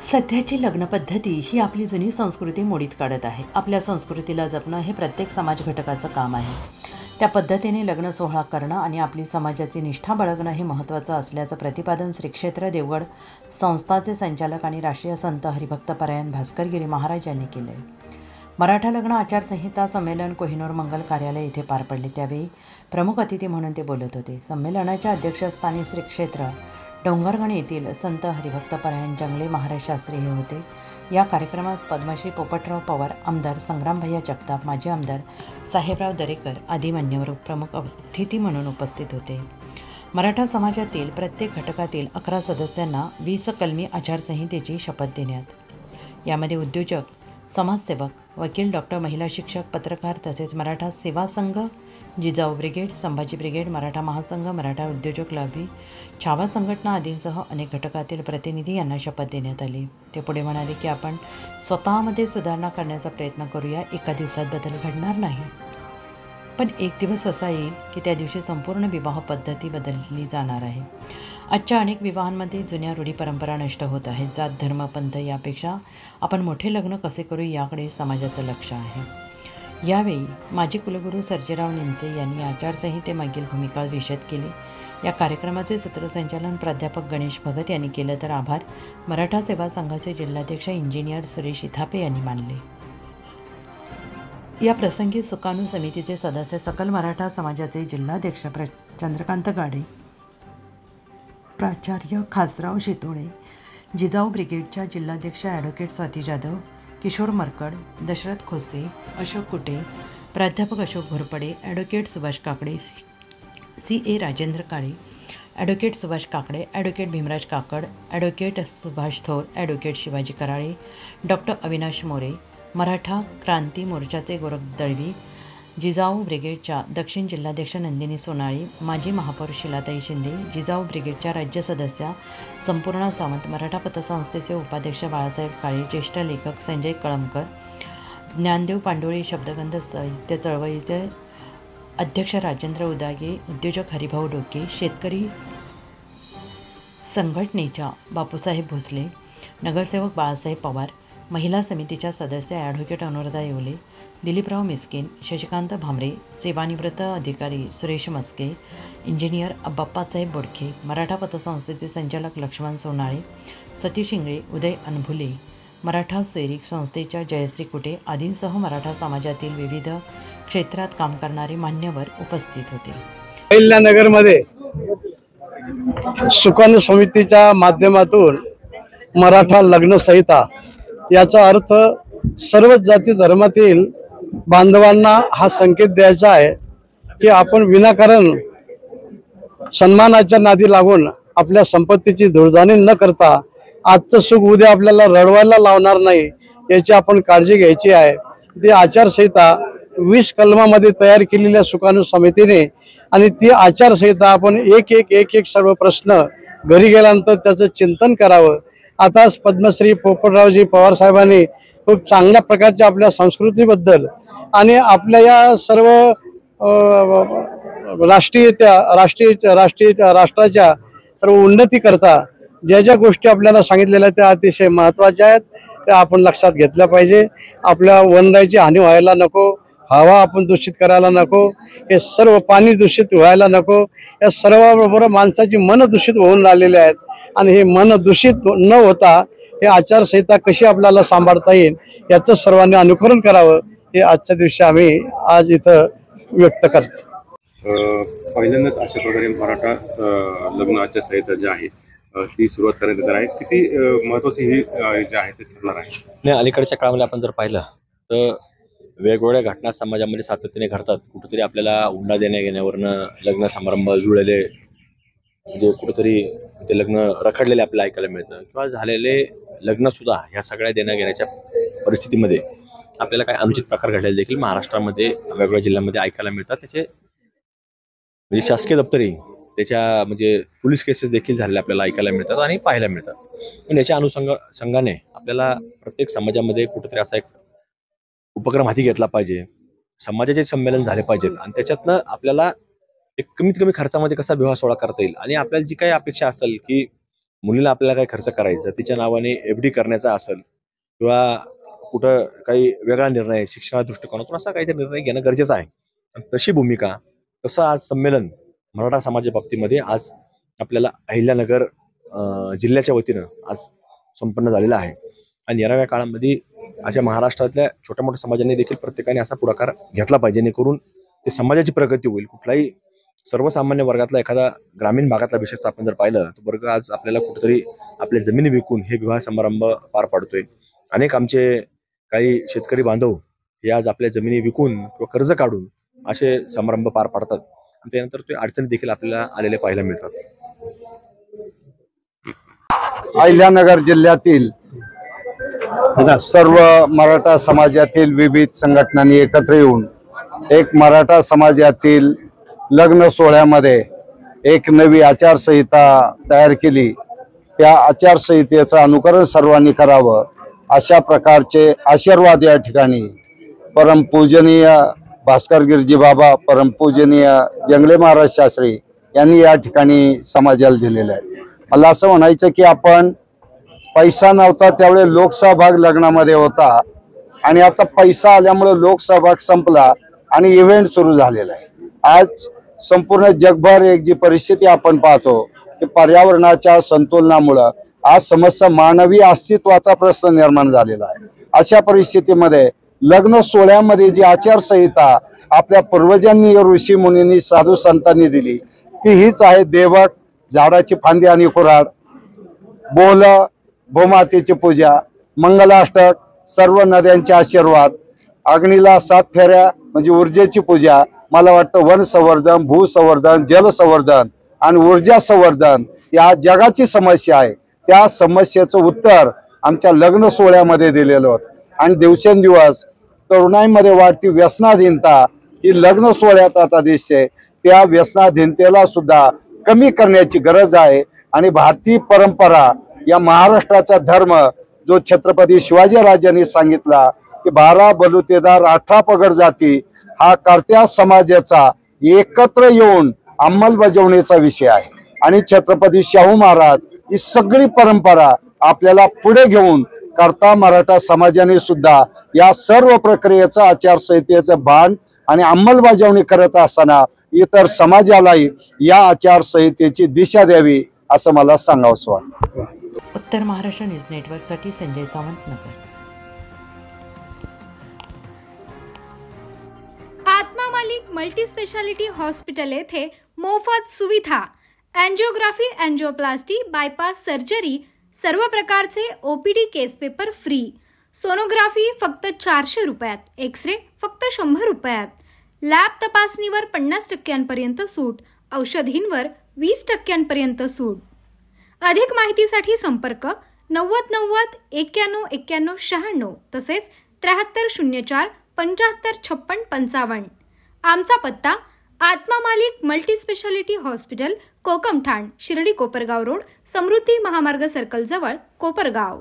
सध्याची लग्नपद्धती ही आपली जुनी संस्कृती मोडीत काढत आहे. आपल्या संस्कृतीला जपणं हे प्रत्येक समाज घटकाचं काम आहे. त्या पद्धतीने लग्न सोहळा करणं आणि आपली समाजाची निष्ठा बाळगणं हे महत्त्वाचं असल्याचं प्रतिपादन श्री क्षेत्र देवगड संस्थाचे संचालक आणि राष्ट्रीय संत हरिभक्त परायण भास्करगिरी महाराज यांनी केलं आहे. मराठा लग्न आचारसंहिता संमेलन कोहिनूर मंगल कार्यालय येथे पार पडले. त्यावेळी प्रमुख अतिथी म्हणून ते बोलत होते. संमेलनाच्या अध्यक्षस्थानी श्री क्षेत्र डोंगरगण येथील संत हरिभक्त परायण जंगले महाराज शास्त्री हे होते. या कार्यक्रमास पद्मश्री पोपटराव पवार, आमदार संग्रामभैया जगताप, माजी आमदार साहेबराव दरेकर आदी मान्यवर प्रमुख अतिथी म्हणून उपस्थित होते. मराठा समाजातील प्रत्येक घटकातील 11 सदस्यांना 20 कलमी आचारसंहितेची शपथ देण्यात. यामध्ये उद्योजक, समाजसेवक, वकील, डॉक्टर, महिला शिक्षक, पत्रकार तसेच मराठा सेवा संघ, जिजाऊ ब्रिगेड, संभाजी ब्रिगेड, मराठा महासंघ, मराठा उद्योजक लॉबी, छावा संघटना आदींसह अनेक घटकातील प्रतिनिधी यांना शपथ देण्यात आली. ते पुढे म्हणाले की आपण स्वतःमध्ये सुधारणा करण्याचा प्रयत्न करूया. एका दिवसात बदल घडणार नाही, पण एक दिवस असा येईल की त्या दिवशी संपूर्ण विवाह पद्धती बदलली जाणार आहे. आजच्या अनेक विवाहांमध्ये जुन्या रूढी परंपरा नष्ट होत आहेत. जात, धर्म, पंथ यापेक्षा आपण मोठे लग्न कसे करू याकडे समाजाचं लक्ष आहे. यावेळी माजी कुलगुरू सर्जेराव निमसे यांनी आचारसंहितेमागील भूमिका विशद केली. या कार्यक्रमाचे सूत्रसंचालन प्राध्यापक गणेश भगत यांनी केलं, तर आभार मराठा सेवा संघाचे जिल्हाध्यक्ष इंजिनियर सुरेश इथापे यांनी मानले. या प्रसंगी सुकाणू समितीचे सदस्य, सकल मराठा समाजाचे जिल्हाध्यक्ष चंद्रकांत गाडे, प्राचार्य खासराव शितोळे, जिजाऊ ब्रिगेडच्या जिल्हाध्यक्ष ॲडव्होकेट स्वाती जाधव, किशोर मरकड, दशरथ खोसे, अशोक कुटे, प्राध्यापक Ashok Ghorpade, advocate Subhash Kakade, CA Rajendra Kale, advocate Subhash Kakade, advocate Bhimraj काकड, ॲडव्होकेट सुभाष थोर, ॲडव्होकेट शिवाजी कराळे, डॉक्टर अविनाश मोरे, मराठा क्रांती मोर्चाचे गोरख दळवी, जिजाऊ ब्रिगेडच्या दक्षिण जिल्हाध्यक्ष नंदिनी सोनाळी, माजी महापौर शिलाताई शिंदे, जिजाऊ ब्रिगेडच्या राज्य सदस्या संपूर्णा सावंत, मराठा पतसंस्थेचे उपाध्यक्ष बाळासाहेब काळे, ज्येष्ठ लेखक संजय कळमकर, ज्ञानदेव पांडोळे शब्दगंध साहित्य चळवळीचे अध्यक्ष राजेंद्र उदागे, उद्योजक हरिभाऊ डोके, शेतकरी संघटनेच्या बापूसाहेब भोसले, नगरसेवक बाळासाहेब पवार, महिला समितीच्या सदस्य ॲडव्होकेट अनुराधा येवले, दिलीपराव मिस्किन, शशिकांत भामरे, सेवानिवृत्त अधिकारी सुरेश मस्के, इंजिनियर बाप्पासाहेब बोडखे, मराठा पतसंस्थेचे संचालक लक्ष्मण सोनाळे, सतीश इंगळे, उदय अनभुले, मराठा सैनिक संस्थेच्या जयश्री कुटे आदींसह मराठा समाजातील विविध क्षेत्रात काम करणारे मान्यवर उपस्थित होते. अहिल्यानगरमध्ये सुकाणू समितीच्या माध्यमातून मराठा लग्न संहिता याचा अर्थ सर्व जाती धर्मातील बांधवांना हा संकेत द्यायचा आहे की आपण विनाकारण सन्मानाच्या नादी लागून आपल्या संपत्तीची धुळधाणी न करता आजचं सुख उद्या आपल्याला रडवायला लावणार नाही याची आपण काळजी घ्यायची आहे. ती आचारसंहिता 20 कलमामध्ये तयार केलेल्या सुकाणू समितीने, आणि ती आचारसंहिता आपण एक सर्व प्रश्न घरी गेल्यानंतर त्याचं चिंतन करावं. आताच पद्मश्री पोपटरावजी पवार साहेबांनी खूप चांगल्या प्रकारच्या आपल्या संस्कृतीबद्दल आणि आपल्या या सर्व राष्ट्राच्या सर्व उन्नतीकरता ज्या ज्या गोष्टी आपल्याला सांगितलेल्या त्या अतिशय महत्त्वाच्या आहेत, त्या आपण लक्षात घेतल्या पाहिजे. आपल्या वनराईची हानी व्हायला नको, हवा आपण दूषित करायला नको, हे सर्व पाणी दूषित व्हायला नको. या सर्वाबरोबर माणसाची मन दूषित होऊन राहिलेली आहेत, आणि हे मन दूषित न होता हे आचारसंहिता कशी आपल्याला सांभाळता येईल याचं सर्वांनी अनुकरण करावं, हे आजच्या दिवशी आम्ही आज इथं व्यक्त करतो. पहिल्यांदाच अशा प्रकारे मराठा लग्न आचारसंहिता जी आहे ती सुरुवात करण्यात येणार आहे. किती महत्त्वाची ही जे आहे ते ठरणार आहे. नाही, अलीकडच्या काळामध्ये आपण जर पाहिलं तर वेगवेगळ्या घटना समाजामध्ये सातत्याने घडतात. कुठेतरी आपल्याला हुंडा देण्या घेण्यावरनं लग्न समारंभ जुळलेले, म्हणजे कुठेतरी ते लग्न रखडलेले आपल्याला ऐकायला मिळतं, किंवा झालेले लग्नसुद्धा ह्या सगळ्या देण्या घेण्याच्या परिस्थितीमध्ये आपल्याला काही अनुचित प्रकार घडलेले देखील महाराष्ट्रामध्ये वेगवेगळ्या जिल्ह्यांमध्ये ऐकायला मिळतात. त्याचे म्हणजे शासकीय दप्तरी त्याच्या म्हणजे पोलीस केसेस देखील झालेल्या आपल्याला ऐकायला मिळतात आणि पाहायला मिळतात. पण याच्या अनुषंगाने आपल्याला प्रत्येक समाजामध्ये कुठेतरी असा एक उपक्रम हाती घेतला पाहिजे. समाजाचे संमेलन झाले पाहिजेत आणि त्याच्यातनं आपल्याला एक कमीत कमी खर्चामध्ये कसा विवाह सोहळा करता येईल, आणि आपल्याला जी काही अपेक्षा असेल की मुलीला आपल्याला काही खर्च करायचा, तिच्या नावाने FD करण्याचा असेल किंवा कुठं काही वेगळा निर्णय शिक्षणा दृष्टिकोनातून असा काहीतरी निर्णय घेणं गरजेचं आहे. आणि तशी भूमिका, तसं आज संमेलन मराठा समाजा बाबतीमध्ये आज आपल्याला अहिल्यानगर जिल्ह्याच्या वतीनं आज संपन्न झालेलं आहे. आणि येणाऱ्या काळामध्ये अशा महाराष्ट्रातल्या छोट्या मोठ्या समाजांनी देखील प्रत्येकाने असा पुढाकार घेतला पाहिजे, जेणेकरून ते समाजाची प्रगती होईल. कुठलाही सर्वसामान्य वर्गातला एखादा ग्रामीण भागातला विशेषतः आपण जर पाहिलं तर वर्ग आज आपल्याला कुठेतरी आपल्या जमिनी विकून हे विवाह समारंभ पार पाडतोय. अनेक आमचे काही शेतकरी बांधव हे आज आपल्या जमिनी विकून किंवा कर्ज काढून असे समारंभ पार पाडतात आणि त्यानंतर ते अडचणी देखील आपल्याला आलेले पाहायला मिळतात. अहिल्यानगर जिल्ह्यातील सर्व मराठा समाजातील विविध संघटनांनी एकत्र येऊन एक मराठा समाजातील लग्न सोहळ्यामध्ये एक नवी आचारसंहिता तयार केली. त्या आचारसंहितेचं अनुकरण सर्वांनी करावं अशा प्रकारचे आशीर्वाद या ठिकाणी परमपूजनीय भास्कर गिरजी बाबा, परमपूजनीय जंगले महाराज शास्त्री यांनी या ठिकाणी समाजाला दिलेलं आहे. मला असं म्हणायचं की आपण पैसा नव्हता त्यावेळी लोकसहभाग लग्नामध्ये होता आणि आता पैसा आल्यामुळे लोकसहभाग संपला आणि इव्हेंट सुरू झालेला आहे. आज संपूर्ण जगभर एक जी परिस्थिती आपण पाहतो की पर्यावरणाच्या संतुलनामुळं आज समस्त मानवी अस्तित्वाचा प्रश्न निर्माण झालेला आहे. अशा परिस्थितीमध्ये लग्न सोहळ्यामध्ये जी आचारसंहिता आपल्या पूर्वजांनी, ऋषी मुनींनी, साधू संतांनी दिली ती हीच आहे. देवक, झाडाची फांदी आणि कुऱ्हाड, बोल, भूमातेची पूजा, मंगलाष्टक, सर्व नद्यांचे आशीर्वाद, अग्नीला 7 फेऱ्या म्हणजे ऊर्जेची पूजा. मला वाटतं वन संवर्धन, भूसंवर्धन, जलसंवर्धन आणि ऊर्जा संवर्धन या जगाची समस्या आहे. त्या समस्येचं उत्तर आमच्या लग्न सोहळ्यामध्ये दिलेलं होतं. आणि दिवसेंदिवस तरुणाईमध्ये वाढती व्यसनाधीनता ही लग्न सोहळ्यात आता दिसते. त्या व्यसनाधीनतेला सुद्धा कमी करण्याची गरज आहे. आणि भारतीय परंपरा, या महाराष्ट्राचा धर्म जो छत्रपती शिवाजीराजांनी सांगितला की 12 बलुतेदार 18 पगड जाती, हा कर्त्या समाजाचा एकत्र येऊन अंमलबजावणीचा विषय आहे. आणि छत्रपती शाहू महाराज ही सगळी परंपरा आपल्याला पुढे घेऊन कर्ता मराठा समाजाने सुद्धा या सर्व प्रक्रियेचं, आचारसंहितेचं भान आणि अंमलबजावणी करत असताना इतर समाजालाही या आचारसंहितेची दिशा द्यावी असं मला सांगावंसं वाटतं. उत्तर महाराष्ट्र न्यूज नेटवर्कसाठी संजय सावंत, नगर. आत्मा मालिक मल्टी स्पेशालिटी हॉस्पिटल येथे मोफत सुविधा, एंजिओग्राफी, एंजिओप्लास्टी, बायपास सर्जरी, सर्व प्रकारचे OPD केस पेपर फ्री, सोनोग्राफी फक्त 400 रुपयात, एक्सरे फक्त 100 रुपयात, लॅब तपासणीवर 50% सूट, औषधींवर 20% सूट. अधिक माहितीसाठी संपर्क 90 90 91 91 96 तसेच 7304 75 56 55. आमचा पत्ता Atma Malik multi speciality hospital, Kokamthan, Shirdi Kopargaon road, Samruddhi Mahamarg circle जवळ, कोपरगाव.